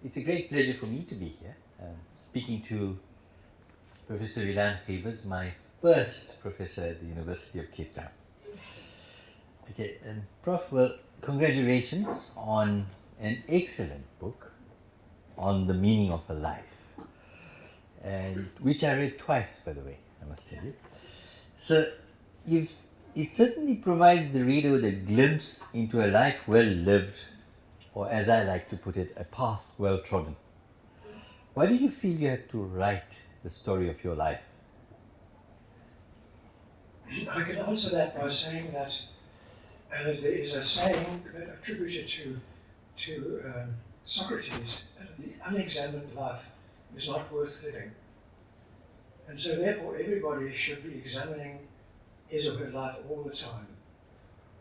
It's a great pleasure for me to be here, speaking to Professor Wieland Gevers, my first professor at the University of Cape Town. Okay, and Prof, well, congratulations on an excellent book on the meaning of a life, and which I read twice, by the way, I must tell you. So, it certainly provides the reader with a glimpse into a life well lived, or as I like to put it, a path well trodden. Why did you feel you had to write the story of your life? I can answer that by saying that there is a saying attributed to Socrates, the unexamined life is not worth living. And so therefore everybody should be examining his or her life all the time.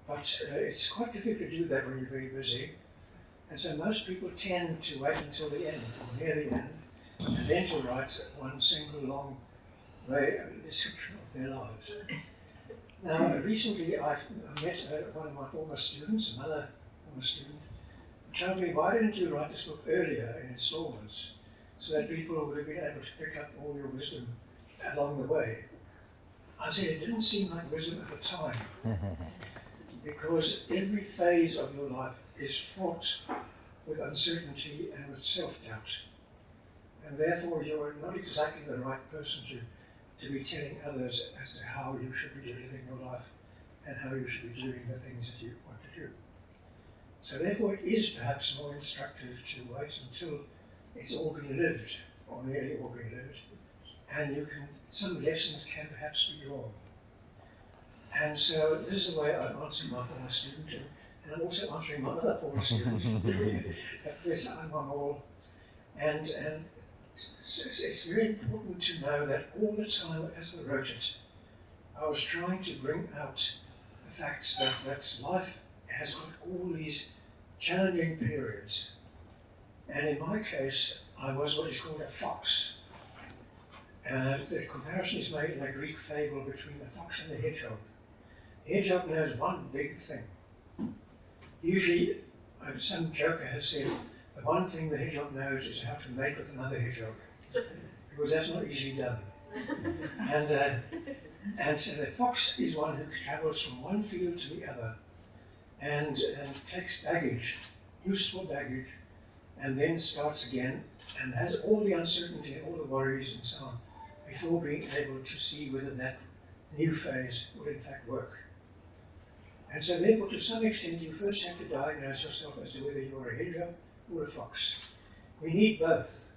But it's quite difficult to do that when you're very busy. And so most people tend to wait until the end, or near the end, and then to write one single long description of their lives. Now, recently I met one of my former students, another former student, who told me, why didn't you write this book earlier in installments, so that people would have been able to pick up all your wisdom along the way? I said, it didn't seem like wisdom at the time, because every phase of your life is fraught with uncertainty and with self-doubt. And therefore you're not exactly the right person to be telling others as to how you should be living your life and how you should be doing the things that you want to do. So therefore it is perhaps more instructive to wait until it's all been lived, or nearly all been lived, and some lessons can perhaps be drawn. And so this is the way I answer my former student, and I'm also answering my other former student, Professor Anwar. And it's very important to know that all the time as I wrote it, I was trying to bring out the facts that life has got all these challenging periods. And in my case, I was what is called a fox. The comparison is made in a Greek fable between the fox and the hedgehog. The hedgehog knows one big thing. Usually, some joker has said, the one thing the hedgehog knows is how to mate with another hedgehog, because that's not easily done. And so the fox is one who travels from one field to the other and takes baggage, useful baggage, and then starts again and has all the uncertainty and all the worries and so on before being able to see whether that new phase will in fact work. And so therefore, to some extent, you first have to diagnose yourself as to whether you are a hedgehog or a fox. We need both.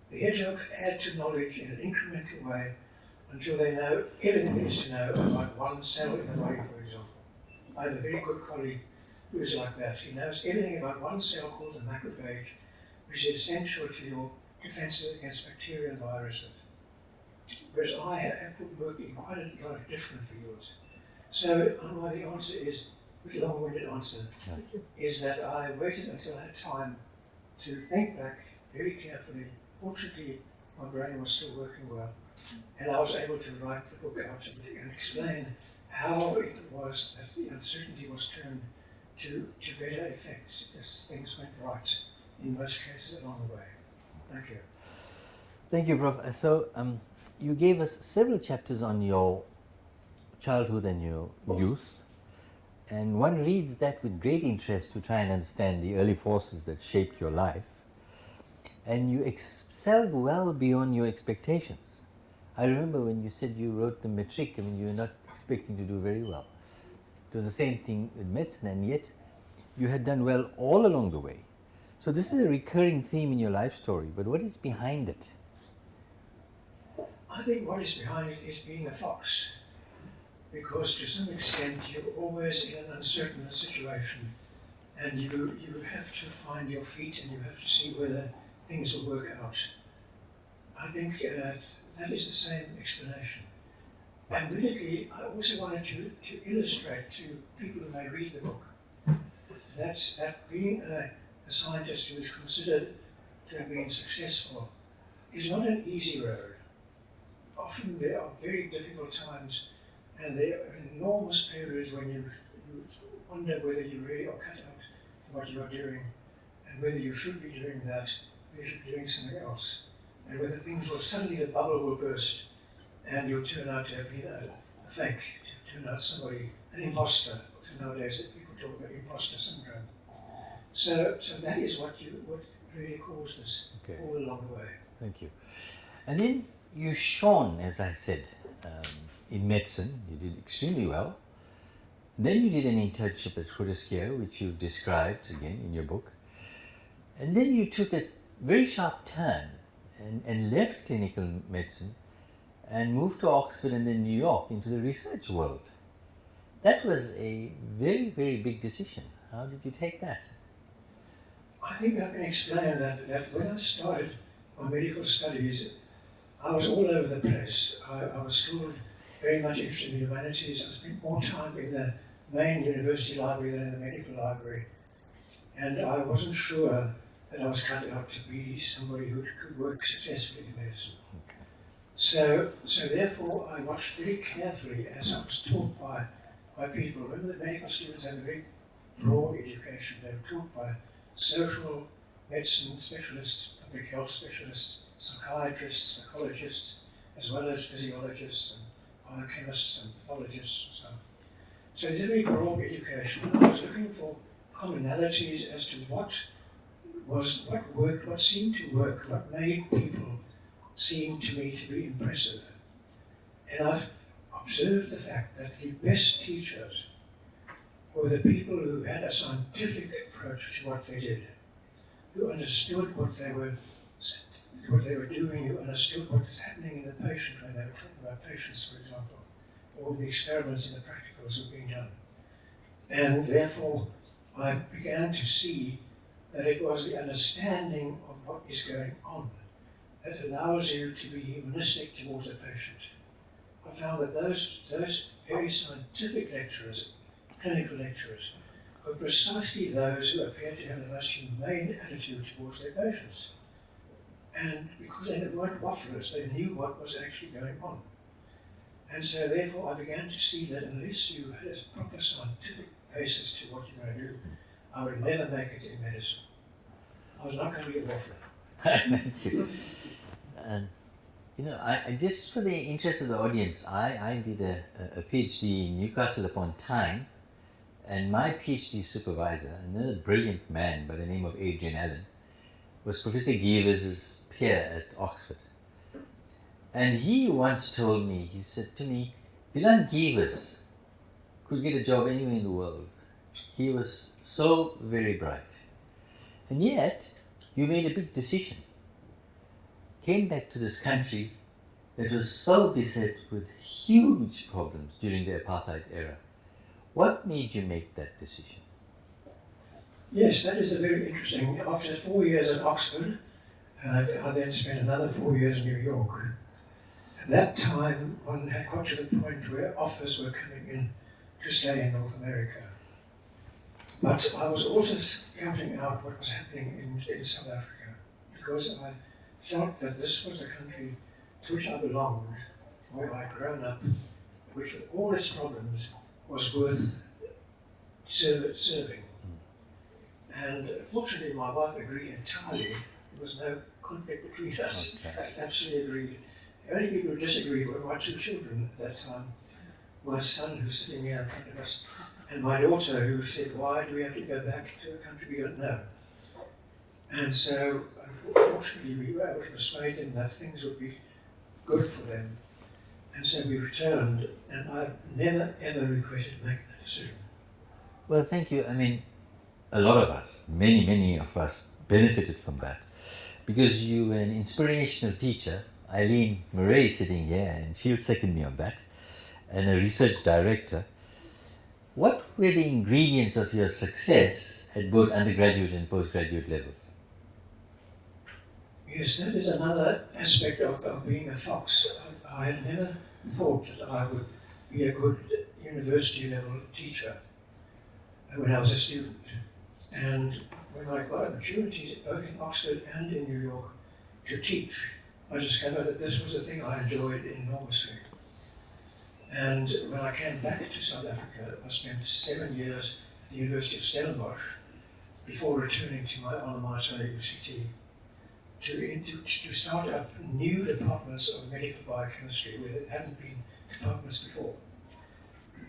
The hedgehog add to knowledge in an incremental way until they know everything there is to know about one cell in the body, for example. I have a very good colleague who is like that. He knows everything about one cell called the macrophage, which is essential to your defenses against bacteria and viruses. Whereas I have put work in quite a lot of different fields. So Anwar, the answer is, a bit long-winded answer, is that I waited until I had time to think back very carefully. Fortunately, my brain was still working well, and I was able to write the book out and explain how it was that the uncertainty was turned to better effect as things went right, in most cases along the way. Thank you. Thank you, Prof. So, you gave us several chapters on your childhood and your youth, and one reads that with great interest to try and understand the early forces that shaped your life, and you excelled well beyond your expectations. I remember when you said you wrote the matric, I mean, you were not expecting to do very well. It was the same thing with medicine, and yet you had done well all along the way. So this is a recurring theme in your life story, but what is behind it? I think what is behind it is being a fox. Because to some extent you're always in an uncertain situation, and you have to find your feet and you have to see whether things will work out. I think that is the same explanation. And really, I also wanted to illustrate to people who may read the book that being a scientist who is considered to have been successful is not an easy road. Often there are very difficult times, and there are enormous periods when you wonder whether you really are cut out for what you are doing, and whether you should be doing that, you should be doing something else. And whether things will suddenly, the bubble will burst and you'll turn out to have been a fake, to turn out somebody, an imposter. So nowadays people talk about imposter syndrome. So that is what really caused this all along the way. Thank you. And then you shone, as I said, in medicine. You did extremely well. Then you did an internship at Fortescue, which you've described again in your book. And then you took a very sharp turn and left clinical medicine and moved to Oxford and then New York into the research world. That was a very, very big decision. How did you take that? I think I can explain that when I started my medical studies, I was all over the place. I was still very much interested in the humanities. I spent more time in the main university library than in the medical library. And I wasn't sure that I was cut out to be somebody who could work successfully in medicine. So therefore I watched very carefully as I was taught by people. Remember, the medical students have a very broad education. They were taught by social medicine specialists, public health specialists, psychiatrists, psychologists, as well as physiologists and biochemists and pathologists and so on. So it's a very broad education. I was looking for commonalities as to what worked, what seemed to work, what made people seem to me to be impressive. And I've observed the fact that the best teachers were the people who had a scientific approach to what they did, who understood what they were doing, who understood what was happening in the patient when they were talking about patients, for example, or the experiments and the practicals were being done. And therefore, I began to see that it was the understanding of what is going on that allows you to be humanistic towards the patient. I found that those very scientific lecturers, clinical lecturers, were precisely those who appeared to have the most humane attitude towards their patients. And because they weren't wafflers, they knew what was actually going on. And so therefore I began to see that unless you had a proper scientific basis to what you're going to do, I would never make it in medicine. I was not going to be a waffler. Thank you. And I just for the interest of the audience, I did a PhD in Newcastle upon Tyne, and my PhD supervisor, another brilliant man by the name of Adrian Allen, was Professor Gevers' peer at Oxford. And he once told me, he said to me, Wieland Gevers could get a job anywhere in the world. He was so very bright. And yet, you made a big decision. Came back to this country that was so beset with huge problems during the apartheid era. What made you make that decision? Yes, that is a very interesting. After 4 years at Oxford, I then spent another 4 years in New York. At that time, one had got to the point where offers were coming in to stay in North America. But I was also scouting out what was happening in South Africa, because I felt that this was the country to which I belonged, where I'd grown up, which with all its problems was worth serving. And fortunately my wife agreed entirely. There was no conflict between us. I absolutely agreed. The only people who disagreed were my two children at that time. My son, who's sitting here in front of us, and my daughter, who said, why do we have to go back to a country we don't know? And so, unfortunately, we were able to persuade them that things would be good for them. And so we returned, and I've never, ever regretted making that decision. Well, thank you. I mean, a lot of us, many of us benefited from that. Because you were an inspirational teacher. Eileen Murray is sitting here, and she'll second me on that. And a research director. What were the ingredients of your success at both undergraduate and postgraduate levels? Yes, that is another aspect of being a fox. I had never thought that I would be a good university level teacher when I was a student. And when I got opportunities both in Oxford and in New York to teach, I discovered that this was a thing I enjoyed enormously. And when I came back to South Africa, I spent 7 years at the University of Stellenbosch before returning to my alma mater, UCT. to start up new departments of medical biochemistry where there haven't been departments before.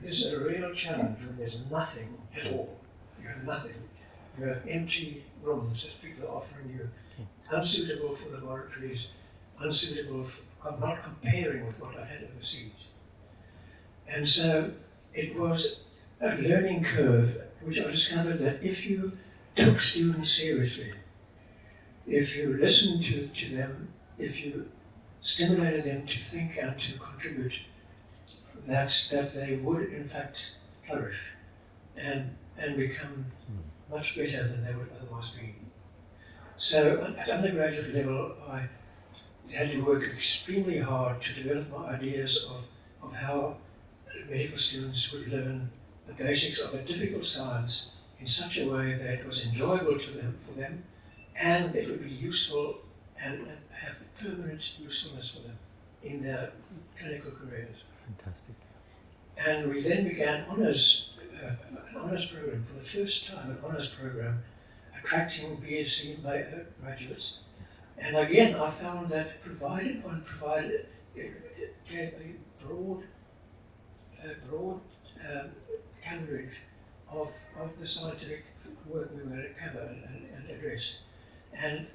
This is a real challenge when there's nothing at all. You have nothing. You have empty rooms that people are offering you, unsuitable for laboratories, unsuitable for not comparing with what I had overseas. And so it was a learning curve, which I discovered that if you took students seriously, if you listened to them, if you stimulated them to think and to contribute, that they would in fact flourish and become much better than they would otherwise be. So at undergraduate level, I had to work extremely hard to develop my ideas of how medical students would learn the basics of a difficult science in such a way that it was enjoyable for them, and it would be useful and have permanent usefulness for them in their clinical careers. Fantastic. And we then began an honours program for the first time, an honours program attracting BSc graduates. Yes. And again, I found that provided one provided a broad coverage of the scientific work we were going to cover and address, and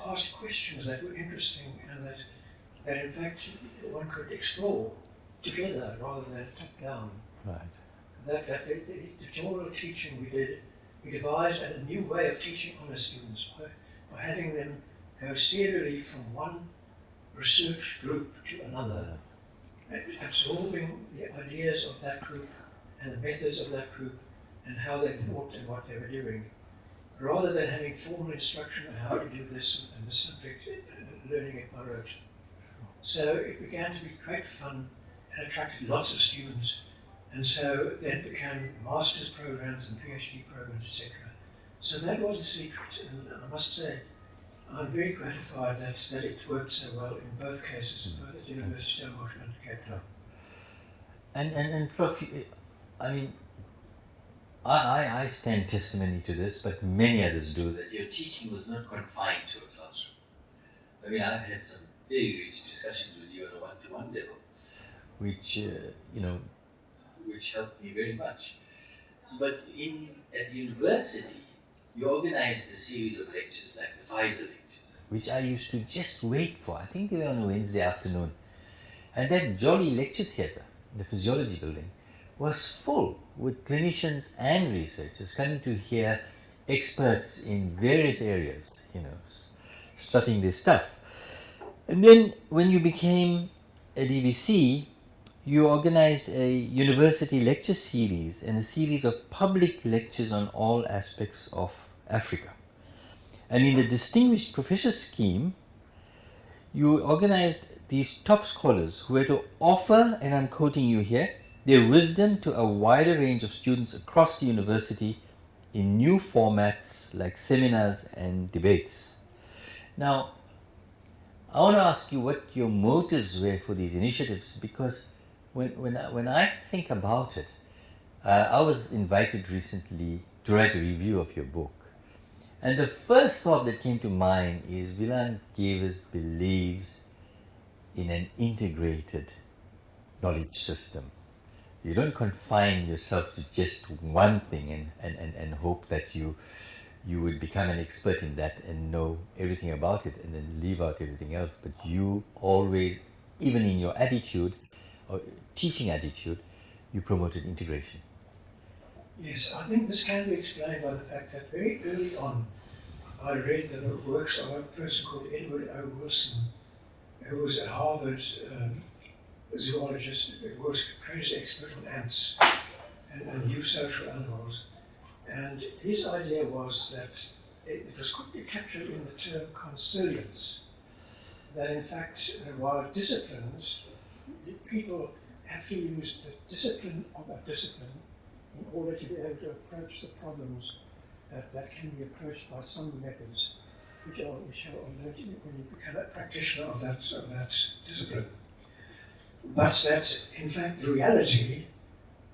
ask questions that were interesting and that in fact one could explore together rather than top down. Right. That the tutorial teaching we did, we devised a new way of teaching honours students by having them go serially from one research group to another, absorbing the ideas of that group and the methods of that group and how they thought and what they were doing, rather than having formal instruction on how to do this and the subject, learning it by rote. So it began to be great fun and attracted lots of students, and so then it became master's programs and PhD programs, etc. So that was the secret, and I must say I'm very gratified that it worked so well in both cases, both at University of Stellenbosch and Cape Town. And Prof, I mean, I stand testimony to this, but many others do, that your teaching was not confined to a classroom. I mean, I've had some very rich discussions with you on a one-to-one level, which which helped me very much. But at university, you organized a series of lectures, like the Pfizer lectures, which I used to just wait for. I think they were on a Wednesday afternoon. And that jolly lecture theatre, the physiology building, was full with clinicians and researchers coming to hear experts in various areas, studying this stuff. And then when you became a DVC, you organized a university lecture series and a series of public lectures on all aspects of Africa. And in the distinguished professor scheme, you organized these top scholars who were to offer, and I'm quoting you here, their wisdom to a wider range of students across the university in new formats like seminars and debates. Now, I want to ask you what your motives were for these initiatives, because when I think about it, I was invited recently to write a review of your book. And the first thought that came to mind is Wieland Gevers believes in an integrated knowledge system. You don't confine yourself to just one thing and hope that you would become an expert in that and know everything about it and then leave out everything else. But you always, even in your attitude, or teaching attitude, you promoted integration. Yes, I think this can be explained by the fact that very early on I read the works of a person called Edward O. Wilson, who was a Harvard zoologist, who was a greatest expert on ants and eusocial animals. And his idea was that it was quickly captured in the term consilience, that in fact, while disciplines, people have to use the discipline of a discipline in order to be able to approach the problems that can be approached by some methods, which are learned when you become a practitioner of that discipline. But that, in fact, reality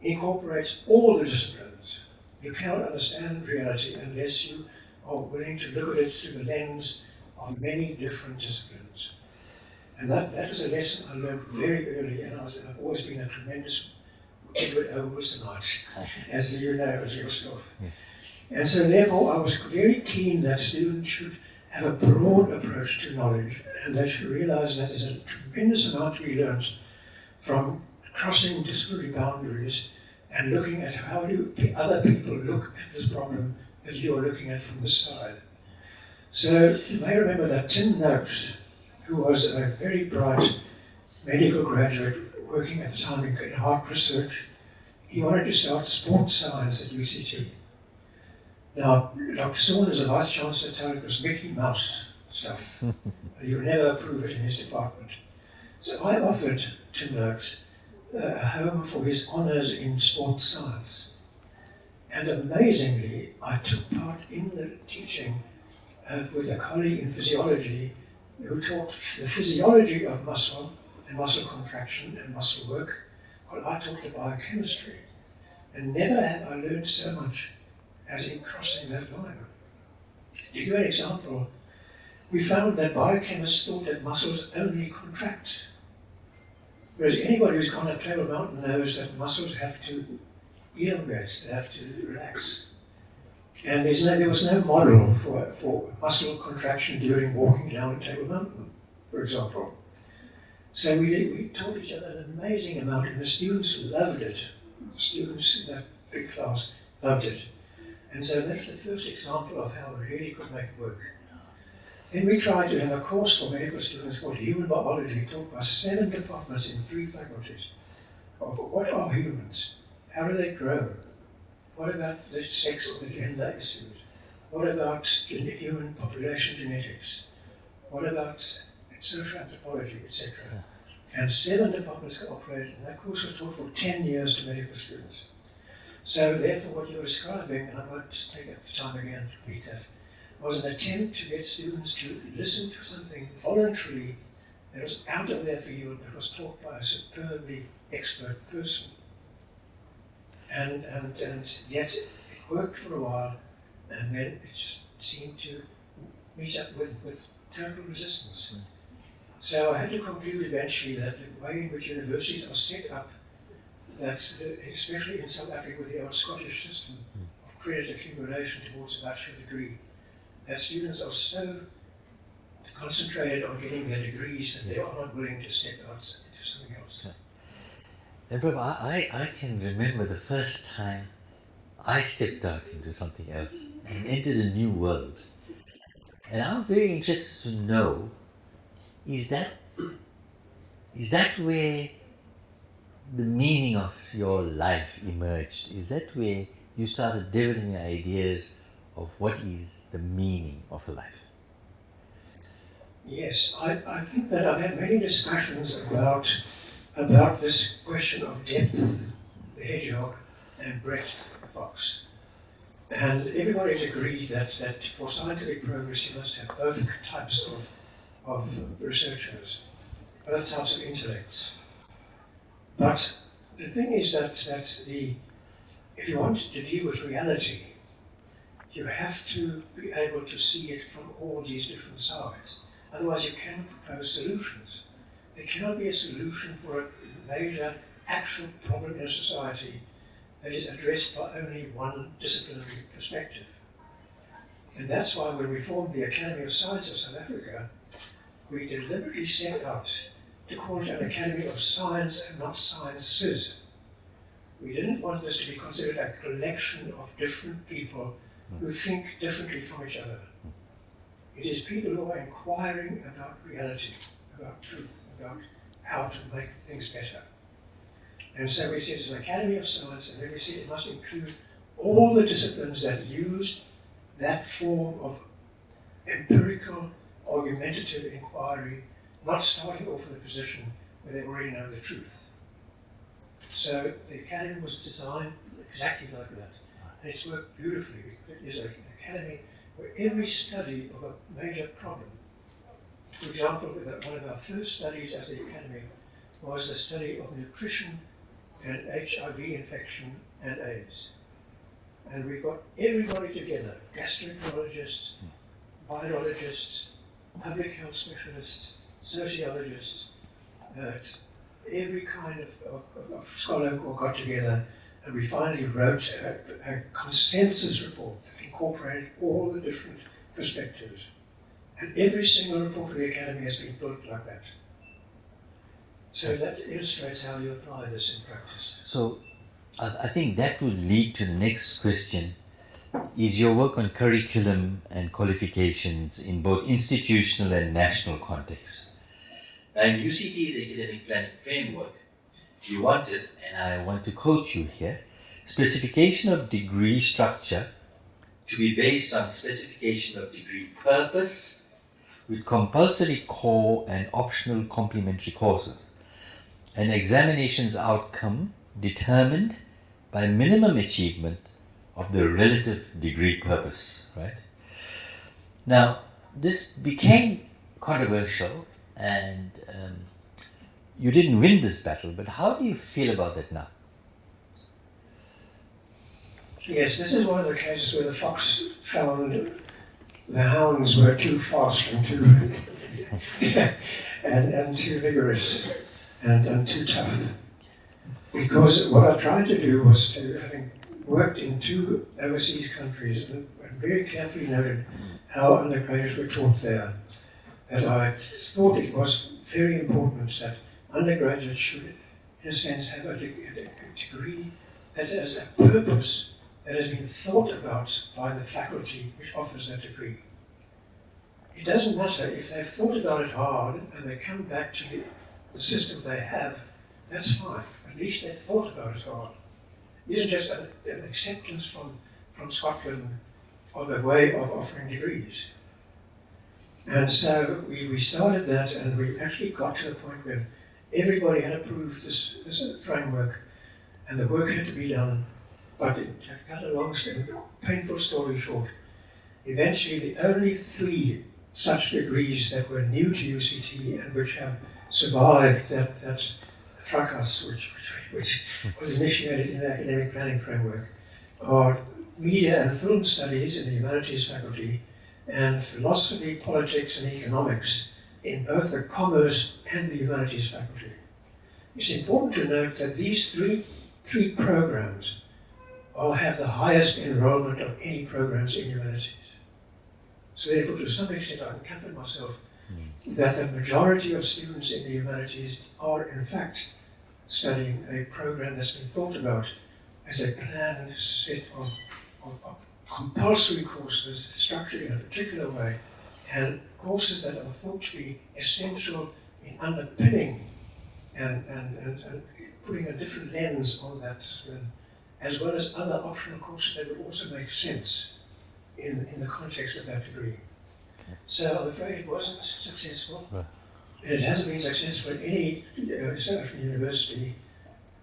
incorporates all the disciplines. You cannot understand reality unless you are willing to look at it through the lens of many different disciplines. And that is a lesson I learned very early, and I've always been a tremendous Edward O. Wilsonite, as you know, as yourself. Yeah. And so therefore I was very keen that students should have a broad approach to knowledge, and they should realize that there's a tremendous amount to be learned from crossing disciplinary boundaries and looking at how do other people look at this problem that you're looking at from this side. So you may remember that Tim Noakes, who was a very bright medical graduate working at the time in heart research, he wanted to start sports science at UCT. Now, Dr. Sawn, as a vice chancellor, told it was Mickey Mouse stuff. He would never approve it in his department. So I offered Tim Noakes a home for his honours in sports science. And amazingly, I took part in the teaching with a colleague in physiology who taught the physiology of muscle and muscle contraction and muscle work, while I taught the biochemistry. And never have I learned so much as in crossing that line. To give you an example, we found that biochemists thought that muscles only contract. Whereas anybody who's gone up Table Mountain knows that muscles have to elongate, they have to relax. And there was no model for muscle contraction during walking down Table Mountain, for example. So we taught each other an amazing amount, and the students loved it. The students in that big class loved it. And so that's the first example of how we really could make it work. Then we tried to have a course for medical students called Human Biology, taught by 7 departments in 3 faculties, of what are humans, how do they grow, what about the sex or the gender issues, what about human population genetics, what about social anthropology, etc. And 7 departments operated, and that course was taught for 10 years to medical students. So therefore what you're describing, and I won't take up the time again to repeat that, was an attempt to get students to listen to something voluntarily that was out of their field, but was taught by a superbly expert person. And yet it worked for a while, and then it just seemed to meet up with total resistance. So I had to conclude eventually that the way in which universities are set up, that especially in South Africa with the old Scottish system of credit accumulation towards a bachelor degree, that students are so concentrated on getting their degrees that they are not willing to step out into something else. And Prof, I can remember the first time I stepped out into something else and entered a new world. And I'm very interested to know, is that where the meaning of your life emerged? Is that where you started developing ideas of what is the meaning of life? Yes, I think that I've had many discussions about this question of depth, the hedgehog, and breadth, the fox. And everybody's agreed that for scientific progress you must have both types of researchers, both types of intellects. But the thing is that if you want to deal with reality, you have to be able to see it from all these different sides. Otherwise you cannot propose solutions. There cannot be a solution for a major actual problem in a society that is addressed by only one disciplinary perspective. And that's why when we formed the Academy of Science of South Africa, we deliberately set out to call it an Academy of Science and not Sciences. We didn't want this to be considered a collection of different people who think differently from each other. It is people who are inquiring about reality, about truth, about how to make things better. And so we said it's an Academy of Science, and then we said it must include all the disciplines that use that form of empirical, argumentative inquiry, not starting off with a position where they already know the truth. So the Academy was designed exactly like that. And it's worked beautifully. It is an academy where every study of a major problem, for example, one of our first studies as the academy was the study of nutrition and HIV infection and AIDS. And we got everybody together, gastroenterologists, virologists, public health specialists, sociologists, every kind of scholar got together, and we finally wrote a consensus report that incorporated all the different perspectives. And every single report of the Academy has been built like that. So that illustrates how you apply this in practice. So I think that would lead to the next question. Is your work on curriculum and qualifications in both institutional and national contexts? Now, in UCT's academic planning framework, you wanted, and I want to quote you here, specification of degree structure to be based on specification of degree purpose with compulsory core and optional complementary courses, and examinations outcome determined by minimum achievement of the relative degree purpose, right? Now, this became controversial, and you didn't win this battle, but how do you feel about that now? Yes, this is one of the cases where the fox found the hounds were too fast and too and too vigorous and too tough. Because what I tried to do was to, having worked in 2 overseas countries and very carefully noted how undergraduates were taught there, that I thought it was very important that undergraduates should, in a sense, have a degree that has a purpose that has been thought about by the faculty which offers that degree. It doesn't matter if they've thought about it hard and they come back to the system they have, that's fine. At least they've thought about it hard. It isn't just an acceptance from Scotland of a way of offering degrees. And so we started that, and we actually got to the point where everybody had approved this framework, and the work had to be done. But to cut a long story, painful story short, eventually the only 3 such degrees that were new to UCT and which have survived that fracas which was initiated in the academic planning framework are media and film studies in the humanities faculty and philosophy, politics and economics in both the commerce and the humanities faculty. It's important to note that these three programs all have the highest enrollment of any programs in humanities. So therefore, to some extent, I can comfort myself that the majority of students in the humanities are in fact studying a program that's been thought about as a planned set of compulsory courses structured in a particular way, and courses that are thought to be essential in underpinning and putting a different lens on that, as well as other optional courses that would also make sense in the context of that degree. So I'm afraid it wasn't successful. Right. And it hasn't been successful in any South African university,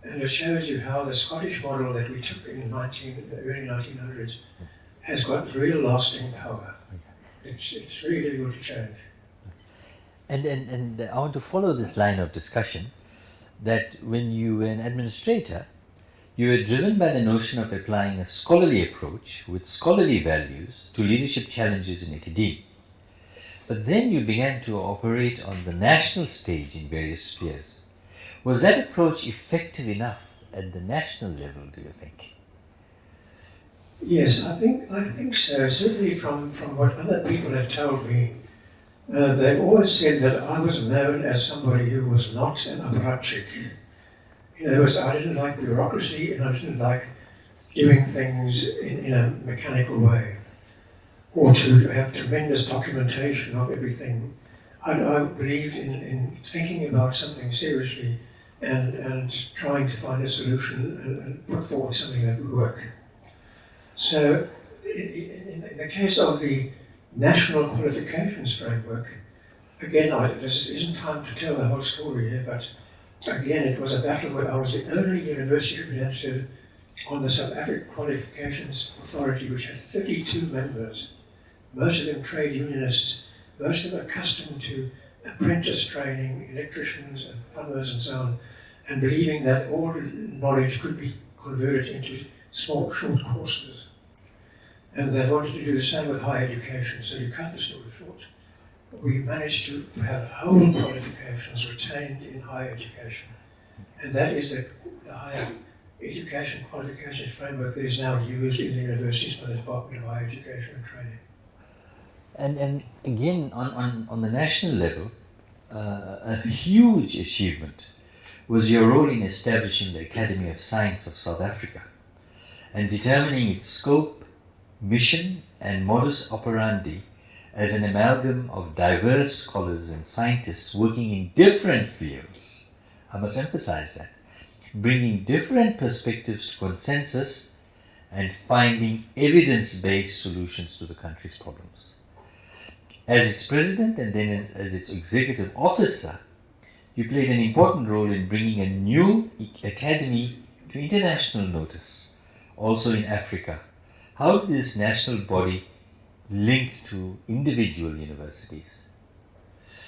and it shows you how the Scottish model that we took in the early 1900s has got real lasting power. It's really difficult to change. And I want to follow this line of discussion, that when you were an administrator, you were driven by the notion of applying a scholarly approach with scholarly values to leadership challenges in academia. But then you began to operate on the national stage in various spheres. Was that approach effective enough at the national level, do you think? Yes, I think so. Certainly from what other people have told me, they've always said that I was known as somebody who was not an apparatchik. In other words, I didn't like bureaucracy and I didn't like doing things in a mechanical way, or to have tremendous documentation of everything. I believed in thinking about something seriously and trying to find a solution and put forward something that would work. So in the case of the national qualifications framework, again, this isn't time to tell the whole story here, but again, it was a battle where I was the only university representative on the South African Qualifications Authority, which had 32 members, most of them trade unionists, most of them accustomed to apprentice training, electricians and plumbers and so on, and believing that all knowledge could be converted into small, short courses. And they wanted to do the same with higher education. So to cut the story short, we managed to have whole qualifications retained in higher education. And that is the higher education qualification framework that is now used in the universities by the Department of Higher Education and Training. And again, on the national level, a huge achievement was your role in establishing the Academy of Science of South Africa and determining its scope, mission and modus operandi as an amalgam of diverse scholars and scientists working in different fields. I must emphasize that. Bringing different perspectives to consensus and finding evidence-based solutions to the country's problems. As its president and then as its executive officer, you played an important role in bringing a new academy to international notice, also in Africa. How did this national body link to individual universities?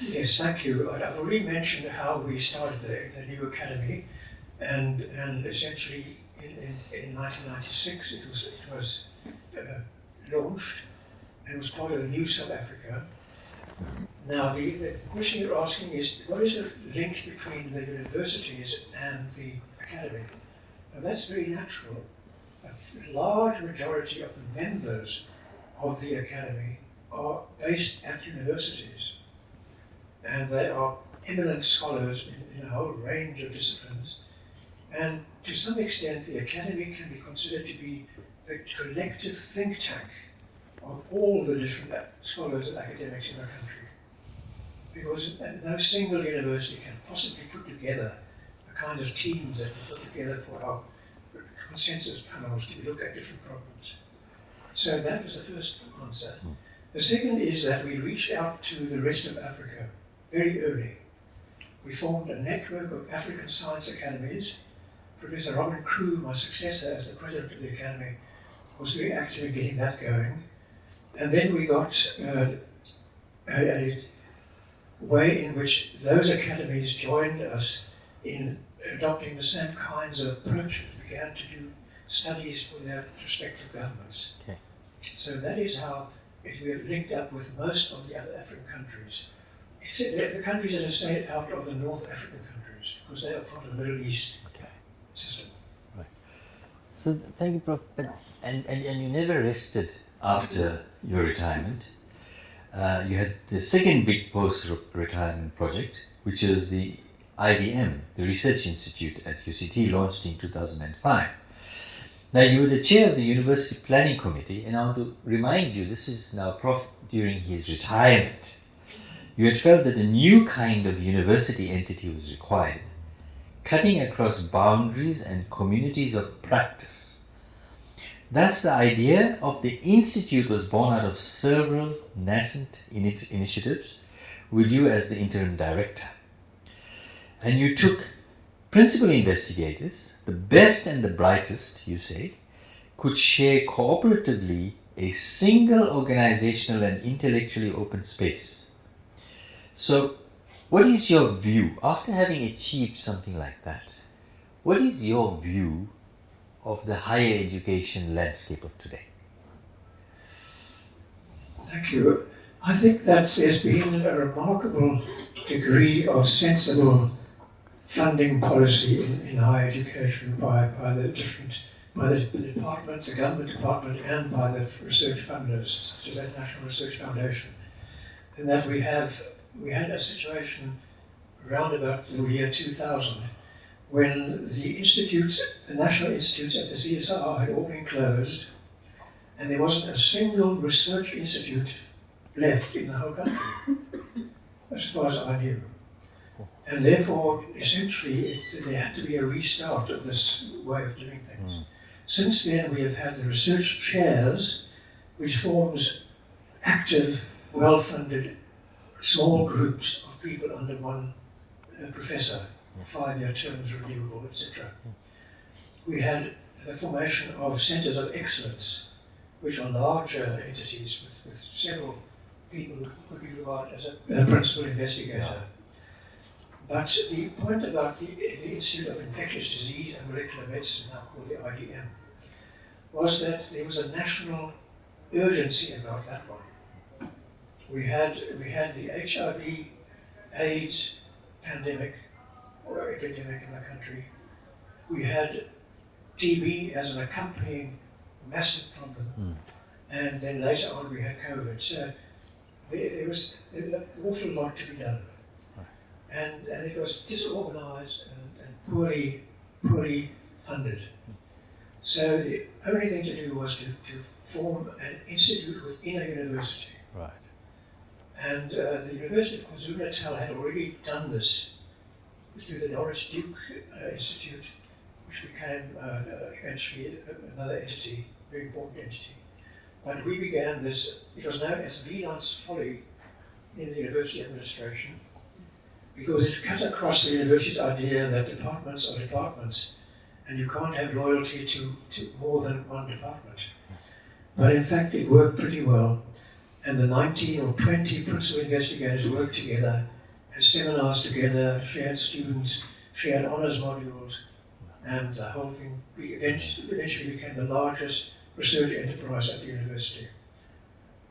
Yes, thank you. I've already mentioned how we started the new academy, and essentially in 1996 it was launched, and it was part of the new South Africa. Now the question you're asking is, what is the link between the universities and the academy? Now that's very natural. A large majority of the members of the academy are based at universities, and they are eminent scholars in a whole range of disciplines. And to some extent, the academy can be considered to be the collective think tank of all the different scholars and academics in our country. Because no single university can possibly put together the kind of teams that we put together for our consensus panels to look at different problems. So that was the first answer. The second is that we reached out to the rest of Africa very early. We formed a network of African science academies. Professor Robin Crew, my successor as the president of the academy, was very active in getting that going. And then we got a way in which those academies joined us in adopting the same kinds of approaches, began to do studies for their respective governments. Okay. So that is how we have linked up with most of the other African countries, except the countries that have stayed out of the North African countries, because they are part of the Middle East system. Right. So thank you, Prof. But, and you never rested after your retirement. You had the second big post-retirement project, which is the IDM, the Research Institute at UCT, launched in 2005. Now, you were the chair of the University Planning Committee, and I want to remind you, this is now Prof during his retirement. You had felt that a new kind of university entity was required, cutting across boundaries and communities of practice. Thus, the idea of the Institute was born out of several nascent initiatives with you as the interim director. And you took principal investigators, the best and the brightest, you say, could share cooperatively a single organizational and intellectually open space. So, what is your view, after having achieved something like that, what is your view of the higher education landscape of today? Thank you. I think that there's been a remarkable degree of sensible funding policy in higher education by the department, the government department, and by the research funders, such as that National Research Foundation. And that we had a situation around about the year 2000 when the institutes, the national institutes at the CSR had all been closed, and there wasn't a single research institute left in the whole country, as far as I knew. And therefore, essentially, there had to be a restart of this way of doing things. Since then, we have had the research chairs, which forms active, well-funded, small groups of people under one professor, 5-year terms, renewable, etc. We had the formation of centers of excellence, which are larger entities with several people who could be regarded as a principal investigator. But the point about the Institute of Infectious Disease and Molecular Medicine, now called the IDM, was that there was a national urgency about that one. We had the HIV AIDS pandemic or epidemic in the country. We had TB as an accompanying massive problem. And then later on we had COVID. So there was an awful lot to be done. And it was disorganized and poorly funded. So the only thing to do was to form an institute within a university. Right. And the University of KwaZulu-Natal had already done this through the Norwich Duke Institute, which became eventually another entity, very important entity. But we began this, it was known as Wieland's Folly in the university administration, because it cut across the university's idea that departments are departments, and you can't have loyalty to more than one department. But in fact, it worked pretty well, and the 19 or 20 principal investigators worked together, had seminars together, shared students, shared honours modules, and the whole thing eventually became the largest research enterprise at the university.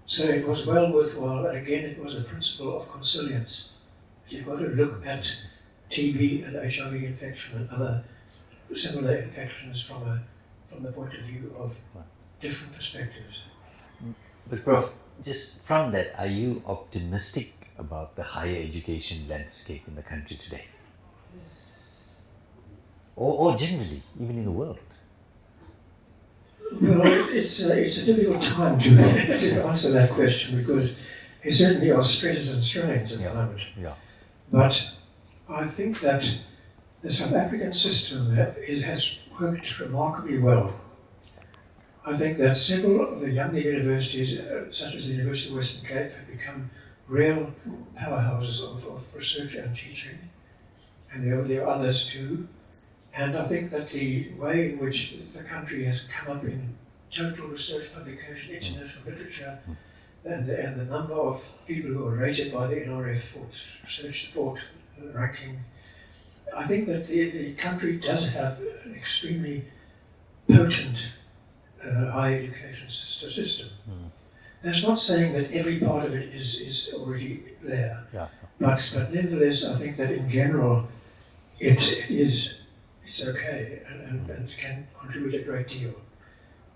So it was well worthwhile, and again it was a principle of consilience. You've got to look at TB and HIV infection and other similar infections from the point of view of different perspectives. But Prof, just from that, are you optimistic about the higher education landscape in the country today? Or generally, even in the world? Well, it's a difficult time to answer that question, because there certainly are stresses and strains at the moment. Yeah. But I think that the South African system has worked remarkably well. I think that several of the younger universities, such as the University of Western Cape, have become real powerhouses of research and teaching, and there are others too. And I think that the way in which the country has come up in total research publication, international literature, and the number of people who are rated by the NRF for research support ranking, I think that the country does have an extremely potent higher education system. That's not saying that every part of it is already there, but nevertheless, I think that in general, it's okay and can contribute a great deal.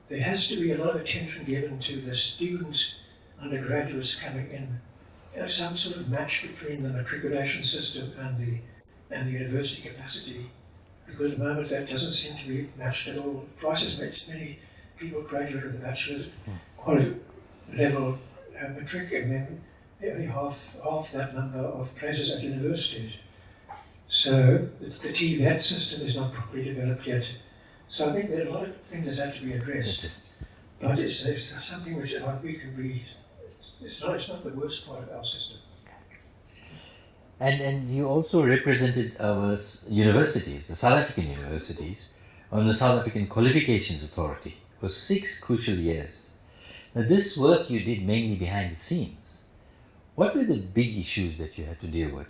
There has to be a lot of attention given to the students, undergraduates coming in. There's some sort of match between the matriculation system and the university capacity, because at the moment that doesn't seem to be matched at all. Twice as many people graduate with a bachelor's level matric, and then only half that number of places at universities. So the TVET system is not properly developed yet. So I think there are a lot of things that have to be addressed. But it's something which we can be, it's not the worst part of our system. And you also represented our universities, the South African universities, on the South African Qualifications Authority for 6 crucial years. Now this work you did mainly behind the scenes. What were the big issues that you had to deal with?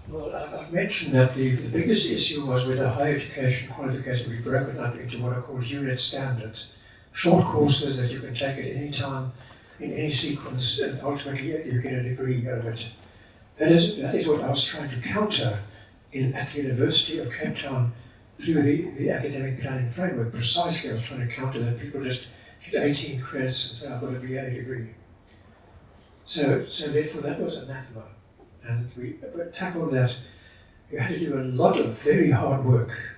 Well, I've mentioned that the biggest issue was with the higher education qualification be broken up into what are called unit standards, short courses that you can take at any time, in any sequence, and ultimately you get a degree out of it. That is what I was trying to counter at the University of Cape Town through the academic planning framework. Precisely, I was trying to counter that people just hit 18 credits and say, I've got a BA degree. So therefore that was anathema. And we tackled that. You had to do a lot of very hard work,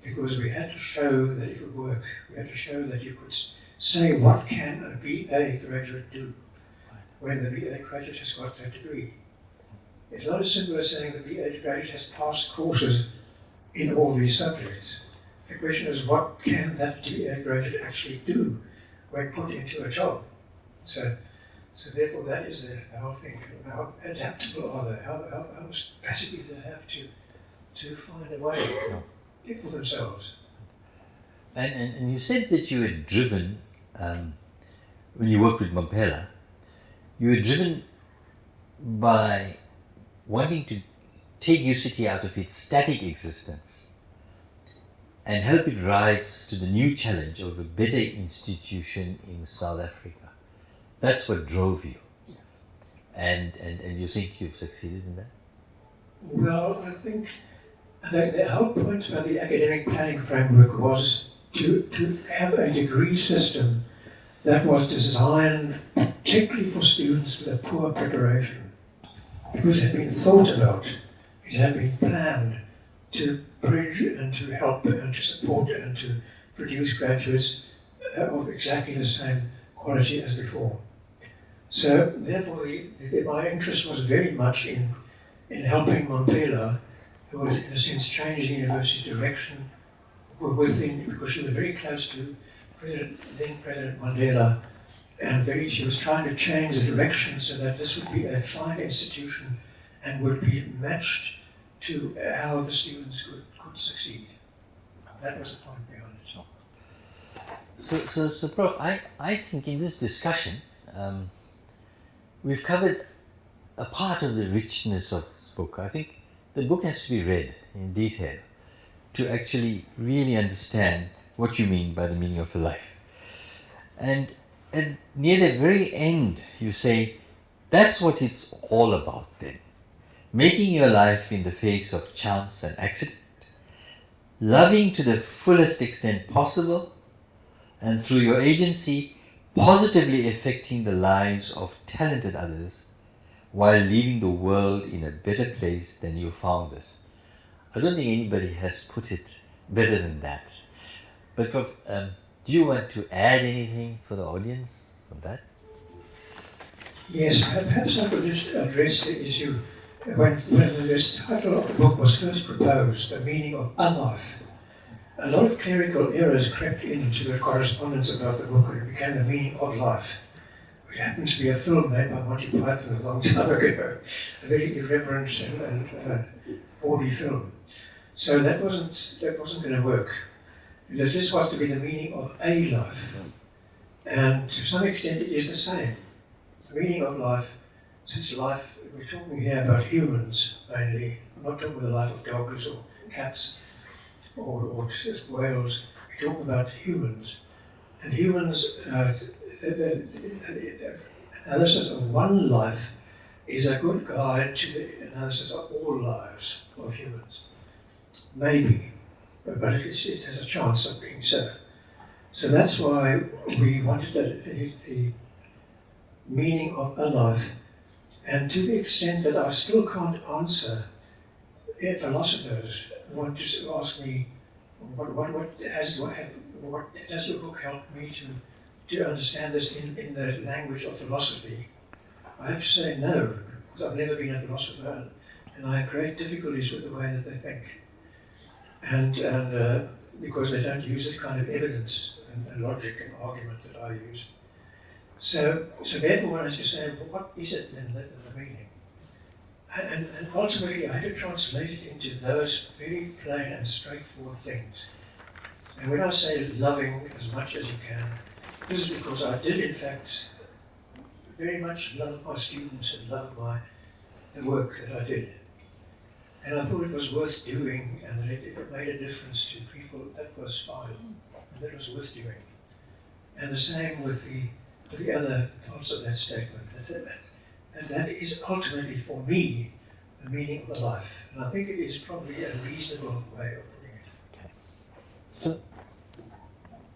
because we had to show that it would work. We had to show that you could say, what can a BA graduate do when the BA graduate has got that degree? It's not as simple as saying the BA graduate has passed courses in all these subjects. The question is, what can that BA graduate actually do when put into a job? So therefore that is the whole thing. How adaptable are they? How much capacity do they have to find a way for themselves? And you said that you were driven, when you worked with Mampela, you were driven by wanting to take UCT out of its static existence and help it rise to the new challenge of a better institution in South Africa. That's what drove you. And you think you've succeeded in that? Well, I think the whole point of the academic planning framework was to have a degree system that was designed particularly for students with a poor preparation, because it had been thought about, it had been planned to bridge and to help and to support and to produce graduates of exactly the same quality as before. So therefore my interest was very much in helping Mandela, who was in a sense changing the university's direction within, because she was very close to then President Mandela, and she was trying to change the direction so that this would be a fine institution and would be matched to how the students could succeed. That was the point behind it. So Prof, I think in this discussion, we've covered a part of the richness of this book. I think the book has to be read in detail to actually really understand what you mean by the meaning of a life. And near the very end, you say, that's what it's all about then. Making your life in the face of chance and accident, loving to the fullest extent possible, and through your agency, positively affecting the lives of talented others while leaving the world in a better place than you found it. I don't think anybody has put it better than that. But Prof, do you want to add anything for the audience on that? Yes, perhaps I could just address the issue when this title of the book was first proposed, the meaning of a life. A lot of clerical errors crept into the correspondence about the book, and it became the meaning of life, which happened to be a film made by Monty Python a long time ago, a very irreverent and bawdy film. So that wasn't going to work. This was to be the meaning of a life, and to some extent it is the same. The meaning of life, since life, we're talking here about humans mainly. I'm not talking about the life of dogs or cats or just whales. We're talking about humans. And humans, the analysis of one life is a good guide to the analysis of all lives of humans. Maybe, but it has a chance of being so. So that's why we wanted the meaning of a life. And to the extent that I still can't answer, philosophers want to ask me, what does your book help me to understand this in the language of philosophy? I have to say no, because I've never been a philosopher, and I have great difficulties with the way that they think. And because they don't use the kind of evidence and logic and argument that I use. So therefore one has to say, well, what is it then, the meaning? And ultimately I had to translate it into those very plain and straightforward things. And when I say loving as much as you can, this is because I did in fact very much love my students and love the work that I did. And I thought it was worth doing, and that if it made a difference to people, that was fine, and that was worth doing. And the same with the other parts of that statement, that is ultimately for me the meaning of the life. And I think it is probably a reasonable way of putting it. Okay. So,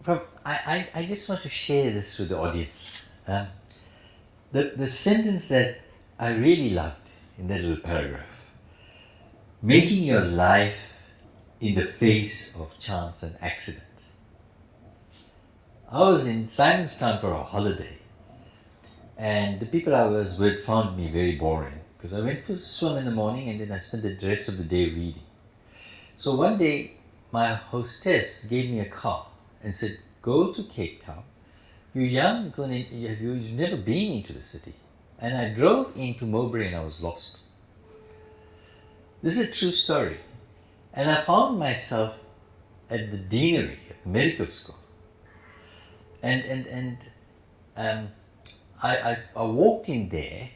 Prof, I just want to share this with the audience. The sentence that I really loved in that little paragraph, making your life in the face of chance and accident. I was in Simonstown for a holiday, and the people I was with found me very boring because I went to swim in the morning and then I spent the rest of the day reading. So one day my hostess gave me a car and said, go to Cape Town. You're young, you've never been into the city. And I drove into Mowbray and I was lost. This is a true story. And I found myself at the deanery, at the medical school. And I walked in there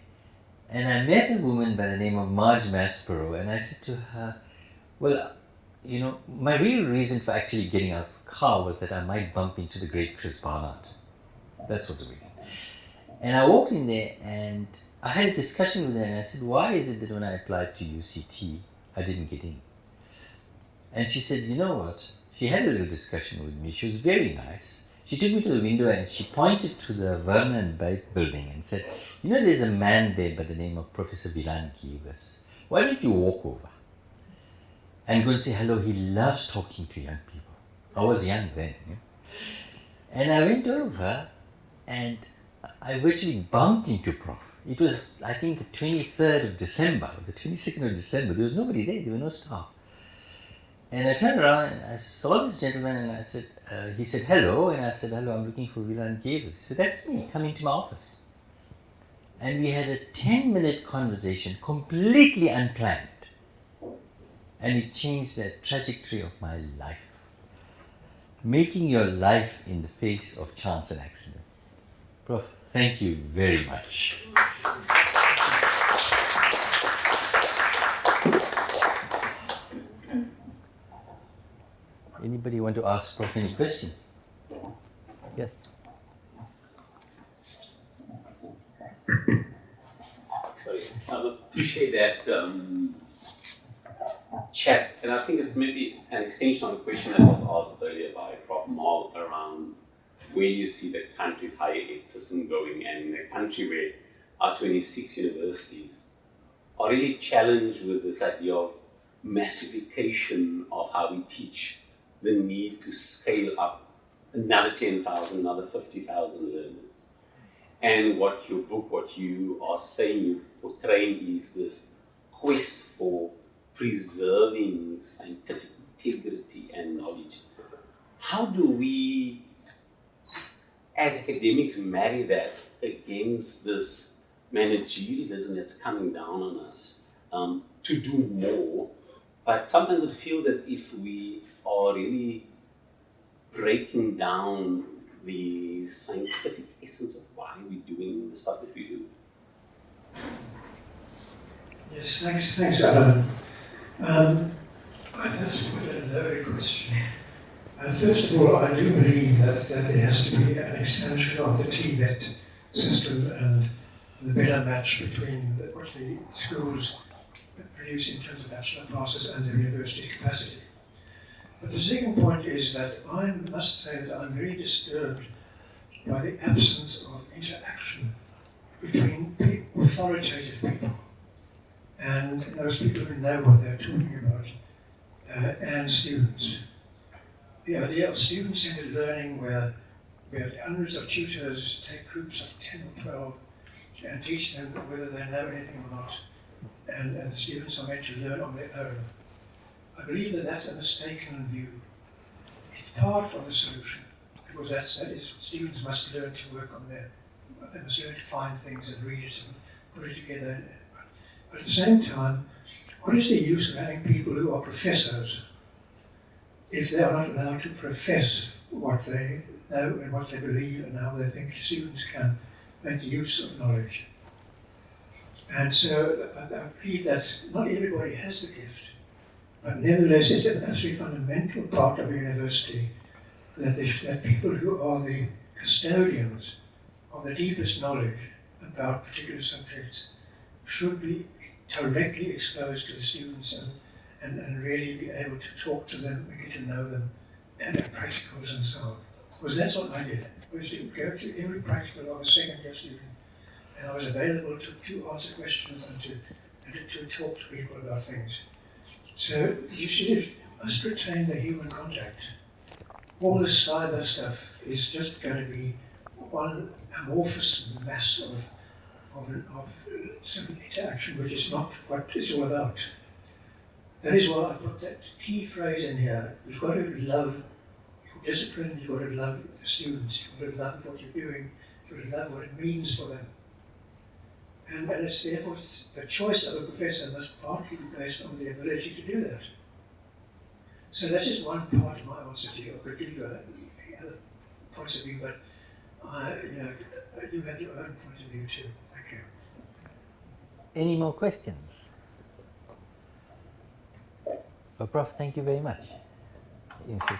and I met a woman by the name of Marge Maspero, and I said to her, well, you know, my real reason for actually getting out of the car was that I might bump into the great Chris Barnard. That's what the reason. And I walked in there and I had a discussion with her and I said, why is it that when I applied to UCT, I didn't get in? And she said, you know what? She had a little discussion with me. She was very nice. She took me to the window and she pointed to the Vernon Beit building and said, you know, there's a man there by the name of Professor Wieland Gevers. Why don't you walk over and go and say hello? He loves talking to young people. I was young then. Yeah? And I went over and I virtually bumped into Prof. It was, I think, the 23rd of December, the 22nd of December. There was nobody there. There were no staff. And I turned around and I saw this gentleman and I said, he said, hello. And I said, hello, I'm looking for Wieland Gevers. He said, that's me, come into my office. And we had a 10-minute conversation, completely unplanned. And it changed the trajectory of my life. Making your life in the face of chance and accident. Prof, thank you very much. Anybody want to ask Prof any question? Yes. Sorry, I appreciate that chat, and I think it's maybe an extension of the question that was asked earlier by Prof. Mal around where you see the country's higher ed system going, and in a country where our 26 universities are really challenged with this idea of massification of how we teach, the need to scale up another 10,000, another 50,000 learners. And what your book, what you are saying, you're portraying is this quest for preserving scientific integrity and knowledge. How do we, as academics, marry that against this managerialism that's coming down on us to do more? But sometimes it feels as if we are really breaking down the scientific essence of why we're doing the stuff that we do. Yes, thanks, Alan. That's quite a loaded question. First of all, I do believe that there has to be an expansion of the TVET system and the better match between what the schools produce in terms of bachelor passes and their university capacity. But the second point is that I must say that I'm very disturbed by the absence of interaction between authoritative people and those people who know what they're talking about and students. The idea of student-centered learning where hundreds of tutors take groups of 10 or 12 and teach them whether they know anything or not, and the students are meant to learn on their own. I believe that that's a mistaken view. It's part of the solution, because that is, students must learn to work on they must learn to find things and read it and put it together. But at the same time, what is the use of having people who are professors if they are not allowed to profess what they know and what they believe and how they think students can make use of knowledge? And so I believe that not everybody has the gift, but nevertheless it's an absolutely fundamental part of a university that people who are the custodians of the deepest knowledge about particular subjects should be directly exposed to the students and really be able to talk to them and get to know them and their practicals and so on. Because that's what I did. I was to go to every practical of a second year student, and I was available to answer questions and to talk to people about things. So you must retain the human contact. All this cyber stuff is just going to be one amorphous mass of some interaction which is not what it's all about. That is why I put that key phrase in here. You've got to love your discipline, you've got to love the students, you've got to love what you're doing, you've got to love what it means for them. And it's therefore the choice of a professor must partly be based on the ability to do that. So that's just one part of my answer to you. I could give you other points of view, but I do have your own point of view too. Thank you. Any more questions? Well, Prof, thank you very much. Thank you.